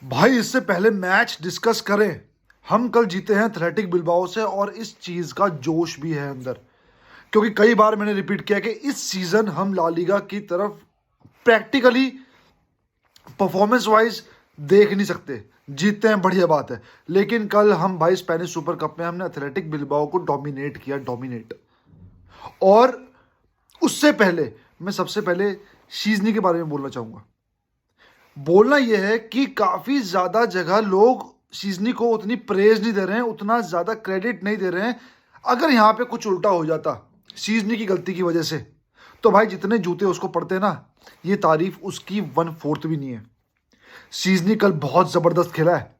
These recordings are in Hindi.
भाई इससे पहले मैच डिस्कस करें। हम कल जीते हैं एथलेटिक बिलबाओ से और इस चीज का जोश भी है अंदर, क्योंकि कई बार मैंने रिपीट किया कि इस सीजन हम ला लीगा की तरफ प्रैक्टिकली परफॉर्मेंस वाइज देख नहीं सकते। जीतते हैं बढ़िया बात है, लेकिन कल हम भाई स्पेनिश सुपर कप में हमने एथलेटिक बिलबाओ को डोमिनेट किया, डोमिनेट। और उससे पहले मैं सबसे पहले शीजनी के बारे में बोलना चाहूंगा। बोलना यह है कि काफी ज्यादा जगह लोग शीजनी को उतनी प्रेज नहीं दे रहे हैं, उतना ज्यादा क्रेडिट नहीं दे रहे हैं। अगर यहां पे कुछ उल्टा हो जाता शीजनी की गलती की वजह से, तो भाई जितने जूते उसको पड़ते ना, ये तारीफ उसकी 1/4 भी नहीं है। शीजनी कल बहुत जबरदस्त खेला है,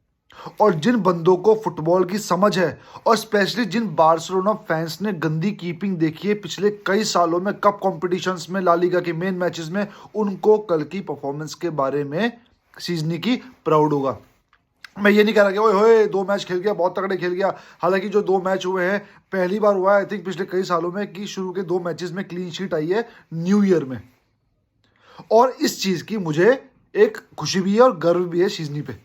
और जिन बंदों को फुटबॉल की समझ है, और स्पेशली जिन बार्सिलोना फैंस ने गंदी कीपिंग देखी है पिछले कई सालों में कप कॉम्पिटिशन्स में, ला लीगा के मेन मैचेस में, उनको कल की परफॉर्मेंस के बारे में सीजनी की प्राउड होगा। मैं ये नहीं कह रहा कि ओए होए 2 मैच खेल गया, बहुत तगड़े खेल गया। हालांकि जो 2 मैच हुए हैं, पहली बार हुआ है आई थिंक पिछले कई सालों में कि शुरू के 2 मैचेस में क्लीन शीट आई है न्यू ईयर में। और इस चीज की मुझे एक खुशी भी है और गर्व भी है शीजनी पे।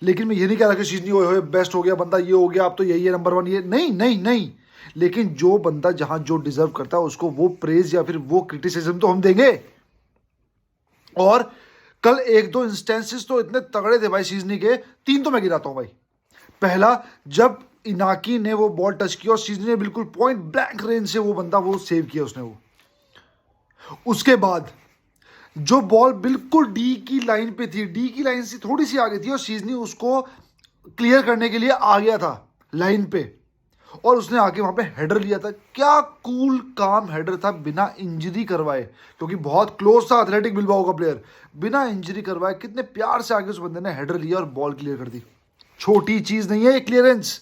लेकिन मैं ये नहीं कह रहा कि शीजनी ओए बेस्ट हो गया बंदा, ये हो गया, अब तो यही है नंबर 1, ये नहीं नहीं नहीं। लेकिन जो बंदा जहां जो डिजर्व करता है उसको वो प्रेज या फिर वो क्रिटिसिज्म तो हम देंगे। और कल 1-2 इंस्टेंसेस तो इतने तगड़े थे भाई शीजनी के, 3 तो मैं गिराता हूं भाई। पहला, जब इनाकी ने वो बॉल टच किया और शीजनी ने बिल्कुल पॉइंट ब्लैंक रेंज से वो बंदा वो सेव किया उसने वो। उसके बाद जो बॉल बिल्कुल डी की लाइन पे थी, डी की लाइन से थोड़ी सी आगे थी, और शीजनी उसको क्लियर करने के लिए आ गया था लाइन पे, और उसने आके वहां पे हेडर लिया था। क्या कूल काम हेडर था, बिना इंजरी करवाए, क्योंकि बहुत क्लोज था एथलेटिक बिलबाओ का प्लेयर। बिना इंजरी करवाए कितने प्यार से आगे उस बंदे ने हेडर लिया और बॉल क्लियर कर दी। छोटी चीज नहीं है ये क्लियरेंस,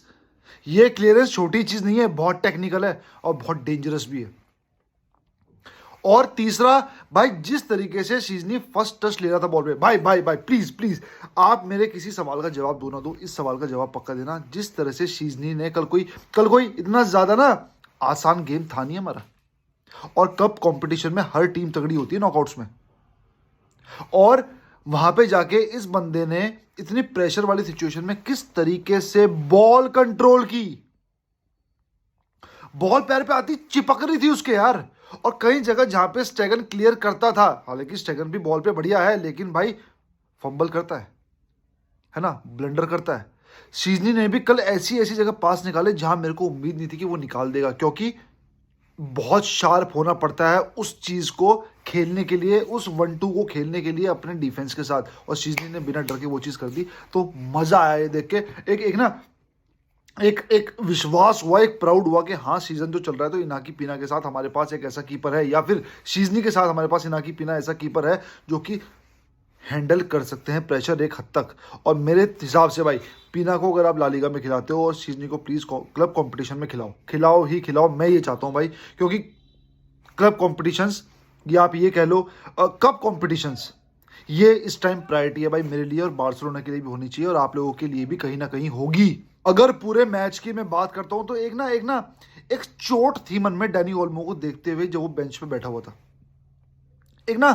ये क्लियरेंस छोटी चीज नहीं है, बहुत टेक्निकल है और बहुत डेंजरस भी है। और तीसरा, भाई जिस तरीके से शीजनी फर्स्ट टच ले रहा था बॉल पे, भाई भाई भाई प्लीज प्लीज आप मेरे किसी सवाल का जवाब दो ना दो, इस सवाल का जवाब पक्का देना। जिस तरह से शीजनी ने कल कोई इतना ज्यादा ना आसान गेम था नहीं हमारा। और कप कंपटीशन में हर टीम तगड़ी होती है नॉकआउट्स में, और वहां पे जाके इस बंदे ने इतनी प्रेशर वाली सिचुएशन में किस तरीके से बॉल कंट्रोल की। बॉल पैर पे आती चिपक रही थी उसके यार। और कई जगह जहां पे स्टेगन क्लियर करता था, हालांकि स्टेगन भी बॉल पे बढ़िया है, लेकिन भाई फंबल करता है ना, ब्लंडर करता है। शीजनी ने भी कल ऐसी ऐसी जगह पास निकाले जहां मेरे को उम्मीद नहीं थी कि वो निकाल देगा, क्योंकि बहुत शार्प होना पड़ता है उस चीज को खेलने के लिए, उस 1-2 को खेलने के लिए अपने डिफेंस के साथ। और शीजनी ने बिना डर के वो चीज कर दी, तो मजा आया ये देख के। एक एक ना एक एक विश्वास हुआ, एक प्राउड हुआ कि हाँ सीजन जो चल रहा है तो इनाकी पीना के साथ हमारे पास एक ऐसा कीपर है, या फिर शीजनी के साथ हमारे पास इनाकी पीना ऐसा कीपर है जो कि हैंडल कर सकते हैं प्रेशर एक हद तक। और मेरे हिसाब से भाई पीना को अगर आप ला लीगा में खिलाते हो, और शीजनी को प्लीज क्लब कंपटीशन में खिलाओ, खिलाओ ही खिलाओ, मैं ये चाहता हूँ भाई। क्योंकि क्लब कॉम्पिटिशन्स, या आप ये कह लो कप कॉम्पिटिशन्स, ये इस टाइम प्रायोरिटी है भाई मेरे लिए, और बार्सिलोना के लिए भी होनी चाहिए, और आप लोगों के लिए भी कहीं ना कहीं होगी। अगर पूरे मैच की मैं बात करता हूं तो एक चोट थी मन में डैनी ओल्मो को देखते हुए, जब वो बेंच पे बैठा हुआ था। एक ना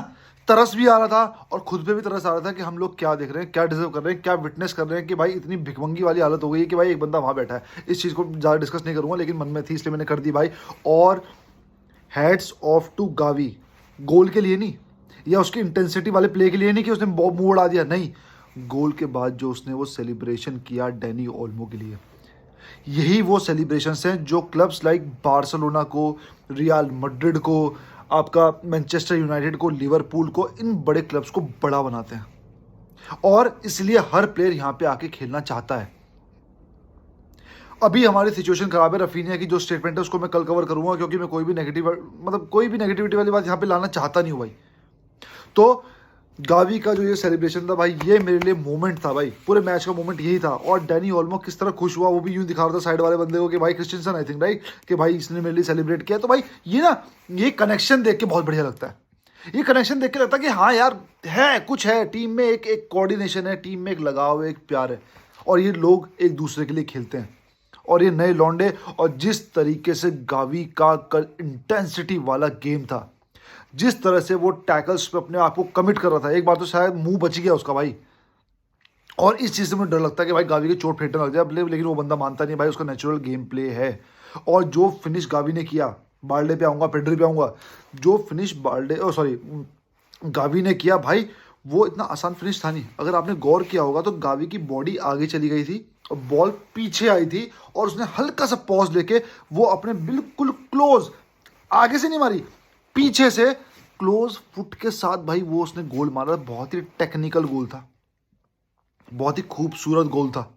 तरस भी आ रहा था, और खुद पे भी तरस आ रहा था कि हम लोग क्या देख रहे हैं, क्या डिजर्व कर रहे हैं, क्या विटनेस कर रहे हैं कि भाई इतनी भिखमंगी वाली हालत हो गई है कि भाई एक बंदा वहां बैठा है। इस चीज को ज्यादा डिस्कस नहीं करूंगा, लेकिन मन में थी इसलिए मैंने कर दी भाई। और हैट्स ऑफ टू गावी, गोल के लिए नहीं, या उसकी इंटेंसिटी वाले प्ले के लिए नहीं कि उसने मुंह उड़ा दिया, नहीं, गोल के बाद जो उसने वो सेलिब्रेशन किया डैनी ओल्मो के लिए, यही वो सेलिब्रेशंस हैं जो क्लब्स लाइक बार्सिलोना को, रियल मैड्रिड को, आपका मैनचेस्टर यूनाइटेड को, लिवरपूल को, इन बड़े क्लब्स को बड़ा बनाते हैं। और इसलिए हर प्लेयर यहां पे आके खेलना चाहता है। अभी हमारी सिचुएशन खराब है, रफीनिया की जो स्टेटमेंट है उसको मैं कल कवर करूंगा, क्योंकि मैं कोई भी नेगेटिविटी वाली बात यहां पे लाना चाहता नहीं हूं भाई। तो गावी का जो ये सेलिब्रेशन था भाई, ये मेरे लिए मोमेंट था भाई, पूरे मैच का मोमेंट यही था। और डैनी ओल्मो किस तरह खुश हुआ, वो भी यूं दिखा रहा था साइड वाले बंदे को कि भाई क्रिस्टियनसन आई थिंक राइट, कि भाई इसने मेरे लिए सेलिब्रेट किया। तो भाई ये कनेक्शन देख के बहुत बढ़िया लगता है। ये कनेक्शन देख के लगता है कि हाँ यार है, कुछ है टीम में, एक एक कोऑर्डिनेशन है टीम में, एक लगाव है, एक प्यार है, और ये लोग एक दूसरे के लिए खेलते हैं। और ये नए लौंडे, और जिस तरीके से गावी का कल इंटेंसिटी वाला गेम था, जिस तरह से वो टैकल्स पे अपने आप को कमिट कर रहा था, एक बार तो शायद मुंह बच गया उसका भाई, और इस चीज़ से मुझे डर लगता है कि भाई गावी की चोट फेंटने लग जाए, लेकिन वो बंदा मानता नहीं भाई, उसका नेचुरल गेम प्ले है। और जो फिनिश गावी ने किया, बाल्डे पे आऊँगा, पेड्री पे आऊँगा, जो फिनिश बाल्डे सॉरी गावी ने किया भाई, वो इतना आसान फिनिश था नहीं। अगर आपने गौर किया होगा तो गावी की बॉडी आगे चली गई थी और बॉल पीछे आई थी, और उसने हल्का सा पॉज लेके वो अपने बिल्कुल क्लोज, आगे से नहीं मारी, पीछे से क्लोज फुट के साथ भाई वो उसने गोल मारा। बहुत ही टेक्निकल गोल था, बहुत ही खूबसूरत गोल था,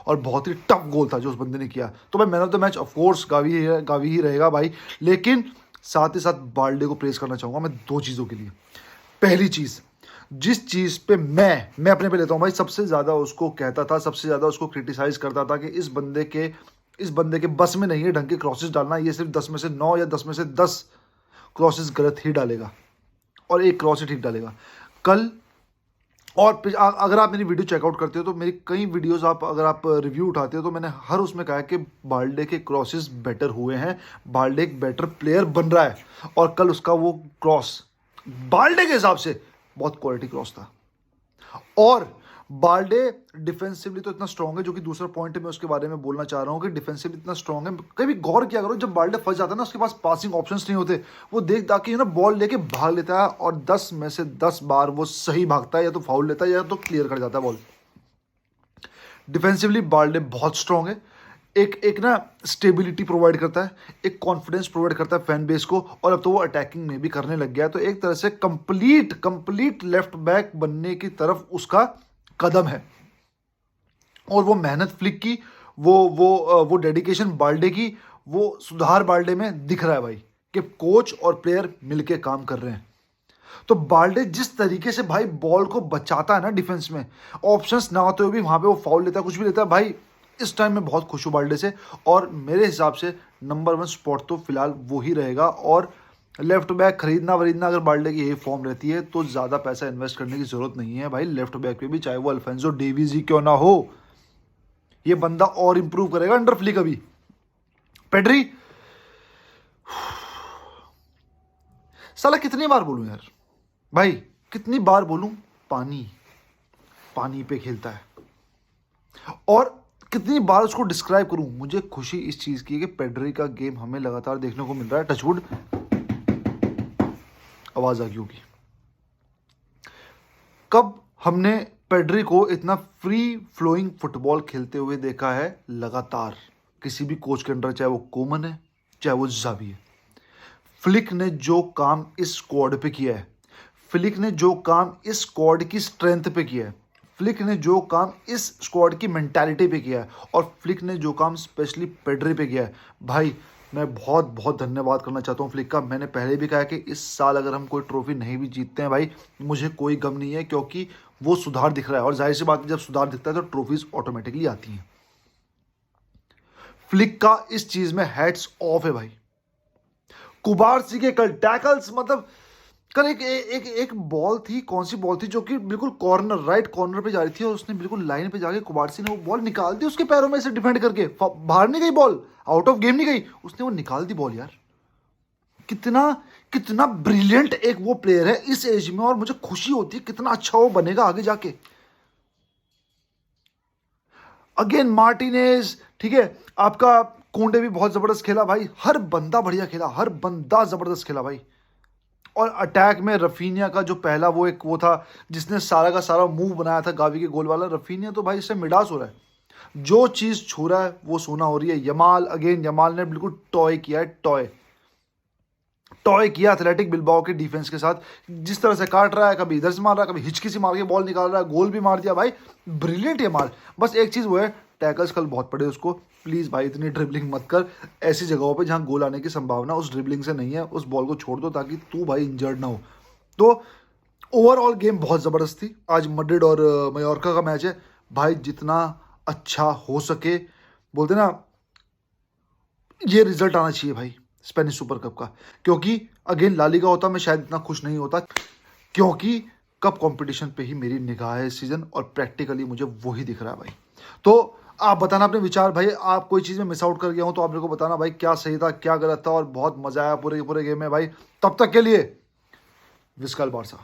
और बहुत ही टफ गोल था जो उस बंदे ने किया। तो भाई man of the match of course Gavi ही रहेगा भाई। लेकिन साथ ही साथ बाल्डे को प्रेस करना चाहूँगा मैं दो चीज़ों के लिए। पहली चीज़, जिस चीज़ पे मैं अपने पे लेता हूँ भाई, सबसे ज़्यादा उसको कहता था, सबसे ज़्यादा उसको क्रिटिसाइज़ करता था कि इस बंदे के बस में नहीं है ढंग के क्रॉसेस डालना, ये सिर्फ 10 में से 9 या 10 में से 10 क्रॉसेस गलत ही डालेगा और एक क्रॉस ही ठीक डालेगा कल। और अगर आप मेरी वीडियो चेकआउट करते हो तो मेरी कई वीडियोस अगर आप रिव्यू उठाते हो तो मैंने हर उसमें कहा है कि बाल्डे के क्रॉसेस बेटर हुए हैं, बाल्डे एक बेटर प्लेयर बन रहा है। और कल उसका वो क्रॉस बाल्डे के हिसाब से बहुत क्वालिटी क्रॉस था। और बाल्डे डिफेंसिवली तो इतना स्ट्रांग है, जो कि दूसरा पॉइंट मैं उसके बारे में बोलना चाह रहा हूँ कि डिफेंसिवली इतना स्ट्रांग है। कभी गौर किया करो, जब बाल्डे फंस जाता है ना, उसके पास पासिंग ऑप्शंस नहीं होते, वो देख दाख के ना बॉल लेके भाग लेता है, और 10 में से 10 बार वो सही भागता है, या तो फाउल लेता है या तो क्लियर कर जाता है बॉल। डिफेंसिवली बाल्डे बहुत स्ट्रांग है, एक ना स्टेबिलिटी प्रोवाइड करता है, एक कॉन्फिडेंस प्रोवाइड करता है फैन बेस को, और अब तो वो अटैकिंग में भी करने लग गया है। तो एक तरह से कंप्लीट लेफ्ट बैक बनने की तरफ उसका कदम है। और वो मेहनत फ्लिक की, वो डेडिकेशन बाल्डे की, वो सुधार बाल्डे में दिख रहा है भाई, कि कोच और प्लेयर मिलके काम कर रहे हैं। तो बाल्डे जिस तरीके से भाई बॉल को बचाता है ना डिफेंस में, ऑप्शंस ना होते हुए भी वहां पे वो फाउल लेता है, कुछ भी लेता है भाई, इस टाइम में बहुत खुश हूँ बाल्डे से। और मेरे हिसाब से नंबर 1 स्पॉट तो फिलहाल वो ही रहेगा। और लेफ्ट बैक खरीदना वरीदना, अगर बाल्डे की यही फॉर्म रहती है तो ज़्यादा पैसा इन्वेस्ट करने की जरूरत नहीं है भाई लेफ्ट बैक पे भी, चाहे वो अल्फेंसो डेविस ही क्यों ना हो। ये बंदा और इंप्रूव करेगा अंडर फ्लिक। अभी पेड्री, साला कितनी बार बोलूं यार भाई, कितनी बार बोलूं, पानी पे खेलता है। और कितनी बार उसको डिस्क्राइब करूं। मुझे खुशी इस चीज की है कि पेड्री का गेम हमें लगातार देखने को मिल रहा है। टचवुड, आवाज आ गई होगी। कब हमने पेड्री को इतना फ्री फ्लोइंग फुटबॉल खेलते हुए देखा है लगातार, किसी भी कोच के अंडर, चाहे वो कोमन है चाहे वो जावी है। फ्लिक ने जो काम इस स्क्वाड पे किया है, फ्लिक ने जो काम इस स्क्वाड की स्ट्रेंथ पे किया है, फ्लिक ने जो काम इस स्क्वाड की मेंटालिटी पे किया है, और फ्लिक ने जो काम स्पेशली पेड्री पे किया है, भाई मैं बहुत बहुत धन्यवाद करना चाहता हूँ फ्लिक का। मैंने पहले भी कहा कि इस साल अगर हम कोई ट्रॉफी नहीं भी जीतते हैं भाई, मुझे कोई गम नहीं है, क्योंकि वो सुधार दिख रहा है। और जाहिर सी बात है, जब सुधार दिखता है तो ट्रॉफीज ऑटोमेटिकली आती हैं। फ्लिक का इस चीज में हैट्स ऑफ है भाई। कुबारसी के कल टैकल्स, मतलब कल एक बॉल थी, कौन सी बॉल थी, जो कि बिल्कुल कॉर्नर, राइट कॉर्नर पे जा रही थी, और उसने बिल्कुल लाइन पे जाके कुबारसी ने वो बॉल निकाल दी उसके पैरों में से, डिफेंड करके बाहर नहीं गई बॉल, आउट ऑफ गेम नहीं गई, उसने वो निकाल दी बॉल यार। कितना कितना ब्रिलियंट एक वो प्लेयर है इस एज में, और मुझे खुशी होती है कितना अच्छा वो बनेगा आगे जाके। अगेन मार्टिनेज, ठीक है, आपका कोंडे भी बहुत जबरदस्त खेला भाई, हर बंदा बढ़िया खेला, हर बंदा जबरदस्त खेला भाई। और अटैक में रफीनिया का जो पहला वो था जिसने सारा का सारा मूव बनाया था गावी के गोल वाला, रफीनिया तो भाई इससे मिडास हो रहा है, जो चीज छू रहा है वो सोना हो रही है। यमाल, अगेन यमाल ने बिल्कुल टॉय किया है, टॉय किया एथलेटिक बिल्बाओ के डिफेंस के साथ। जिस तरह से काट रहा है, कभी इधर से मार रहा है, कभी हिचकी से मार के बॉल निकाल रहा है, गोल भी मार दिया भाई, ब्रिलियंट यमाल। बस एक चीज वो है, टैकल्स कल बहुत पड़े उसको, प्लीज भाई इतनी ड्रिबलिंग मत कर ऐसी जगहों पे जहां गोल आने की संभावना उस ड्रिबलिंग से नहीं है, उस बॉल को छोड़ दो ताकि तू भाई इंजर्ड ना हो। तो ओवरऑल गेम बहुत ज़बरदस्त थी। आज मैड्रिड और मयोर्का का मैच है भाई, जितना अच्छा हो सके, बोलते ना, ये रिजल्ट आना चाहिए भाई स्पेनिश सुपर कप का। क्योंकि अगेन ला लीगा होता मैं शायद इतना खुश नहीं होता, क्योंकि कप कंपटीशन पे ही मेरी निगाह है इस सीजन, और प्रैक्टिकली मुझे वही दिख रहा है भाई। तो आप बताना अपने विचार भाई, आप कोई चीज़ में मिस आउट कर गया हूं तो आप मेरे को बताना भाई, क्या सही था क्या गलत था। और बहुत मजा आया पूरे पूरे गेम में भाई। तब तक के लिए विस्कल बारसा।